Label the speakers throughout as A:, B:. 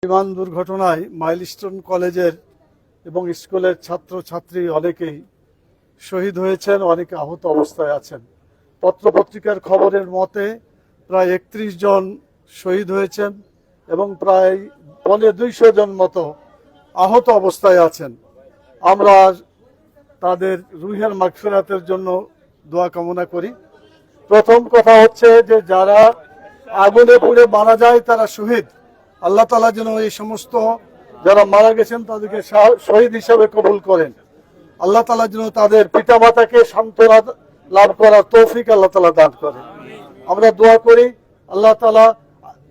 A: বিমান দুর্ঘটনায় মাইলস্টোন কলেজের এবং স্কুলের ছাত্রছাত্রী অনেকেই শহীদ হয়েছেন, অনেকে আহত অবস্থায় আছেন। পত্রপত্রিকার খবরের মতে প্রায় 31 জন শহীদ হয়েছেন এবং প্রায় 250 জন মতো আহত অবস্থায় আছেন। আমরা তাদের রুহের মাগফিরাতের জন্য দোয়া কামনা করি। প্রথম কথা হচ্ছে যে যারা আগুনে পুড়ে মারা যায় তারা শহীদ। আল্লাহ তাআলা যেন এই সমস্ত যারা মারা গেছেন তাদেরকে শহীদ হিসাবে কবুল করেন। আল্লাহ তাআলা যেন তাদের পিতামাতাকে সান্ত্বনা লাভ করার তৌফিক আল্লাহ তাআলা দান করেন। আমরা দোয়া করি আল্লাহ তাআলা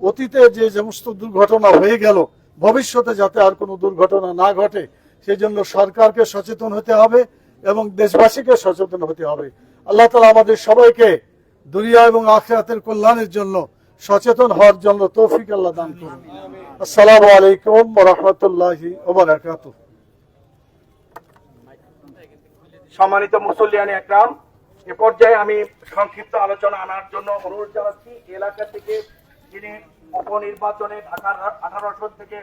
A: অতীতে যে সমস্ত দুর্ঘটনা হয়ে গেল ভবিষ্যতে যাতে আর কোনো দুর্ঘটনা না ঘটে সেজন্য সরকারকে সচেতন হতে হবে এবং দেশবাসীকে সচেতন হতে হবে। আল্লাহ তাআলা আমাদের সবাইকে দুনিয়া এবং আখিরাতের কল্যাণের জন্য সচেতন হওয়ার জন্য তৌফিক আল্লাহ দান করুন। আসসালামু আলাইকুম ওয়া রাহমাতুল্লাহি ওয়া বারাকাতুহু।
B: সম্মানিত মুসল্লিয়ান একরাম, এ পর্যায়ে আমি সংক্ষিপ্ত আলোচনা আনার জন্য অনুরোধ জানাচ্ছি। এলাকা থেকে যিনি উপনির্বাচনে ঢাকার 18 আসন থেকে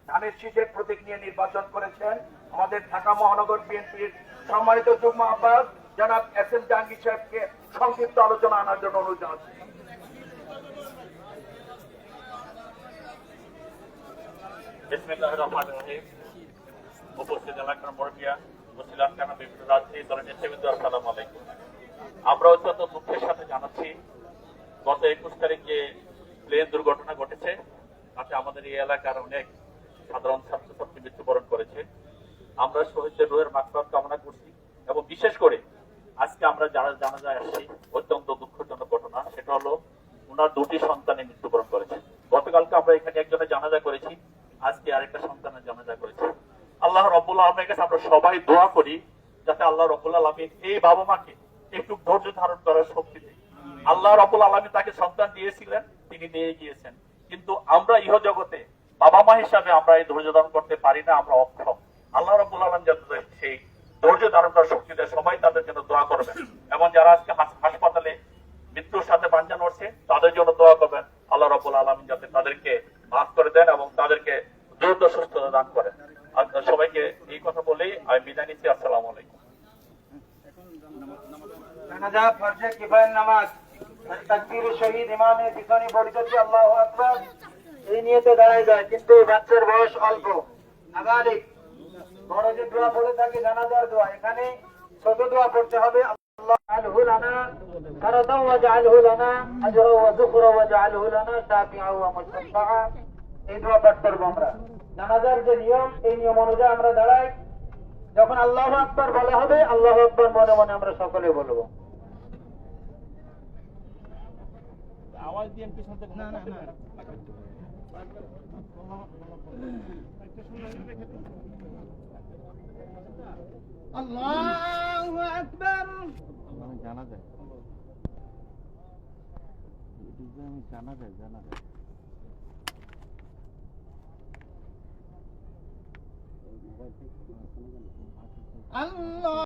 B: ধানের শীষের প্রতীক নিয়ে নির্বাচন করেছেন আমাদের ঢাকা মহানগর বিএনপির সম্মানিত যুগ্ম আহ্বায়ক জনাব এস.এম. জাহাঙ্গীর সাহেবকে সংক্ষিপ্ত আলোচনা আনার জন্য অনুরোধ জানাচ্ছি।
C: বিসমিল্লাহির রহমানির রহিম। উপস্থিত এলাকার মুরব্বিয়ান, মুসলিম বিভিন্ন রাজনীতি দলের নেতৃবৃন্দ, আসসালামু আলাইকুম। আমরা অত্যন্ত দুঃখের সাথে জানাচ্ছি গত 21 তারিখ যে প্লেন দুর্ঘটনা ঘটেছে তাতে আমাদের এই এলাকার অনেক সাধারণ ছাত্রছাত্রী মৃত্যুবরণ করেছে। আমরা শহীদদের রুহের মাগফিরাত কামনা করছি এবং বিশেষ করে আজকে আমরা যারা জানাজায় আসছি অত্যন্ত দুঃখজনক ঘটনা, সেটা হলো ওনার দুটি সন্তানের মৃত্যুবরণ করেছে। গতকালকে আমরা এখানে একজনের জানাজা করেছি, আজকে আরেকটা সন্তানের জানাজা করেছে। আল্লাহ রাব্বুল আলামিনের কাছে আমরা সবাই দোয়া করি যাতে আল্লাহ রাব্বুল আলামিন এই বাবা মাকে একটু ধৈর্য ধারণ করার শক্তি দেয়। আল্লাহ রাব্বুল আলামিন তাকে সন্তান দিয়েছিলেন, তিনি দিয়ে গিয়েছেন, কিন্তু আমরা ইহ জগতে বাবা মা হিসাবে আমরা এই ধৈর্য ধারণ করতে পারি না, আমরা অক্ষম। আল্লাহ রাব্বুল আলামিন যাতে সেই ধৈর্য ধারণ করার শক্তি দেয়, সবাই তাদের জন্য দোয়া করবেন এবং যারা আজকে হাসপাতালে মৃত্যুর সাথে পাঞ্জা নড়ছে তাদের জন্য দোয়া করবেন। আল্লাহ রাব্বুল আলামিন যাতে তাদেরকে মাফ করে দেন এবং তাদেরকে দ্রুত সুস্থতা দান করেন। সবাইকে এই কথা বলেই আমি বিদায় নিচ্ছি। আসসালামু আলাইকুম।
B: জানাজা ফরজে কিফায়ার নামাজ, তাকবীর শহীদ ইমামের পিছনে পড়িতেছে আল্লাহু আকবার, এই নিয়তে দাঁড়ায় যায়, কিন্তু বাচ্চার বয়স অল্প, নাবালিগ। বড় যে দোয়া পড়ে থাকে জানাজার দোয়া, এখানে ছোট দোয়া পড়তে হবে। আল্লাহ আলহু লানা ফারাদাও ওয়াজআলহু লানা আজরা ওয়া যুকরা ওয়াজআলহু লানা শাফিআ ওয়া মুশফাআ। এই দোয়া পাঠ করব আমরা। জানাজার যে নিয়ম, এই নিয়ম অনুযায়ী আমরা দাঁড়াই। যখন আল্লাহু আকবার বলা হবে, আল্লাহু আকবার মনে মনে আমরা সকলে বলবো।
C: আওয়াজ দিয়ে পিছন থেকে না না না
D: আল্লাহু আকবার।
C: জানা যায় জানা যায়
D: আল্লাহ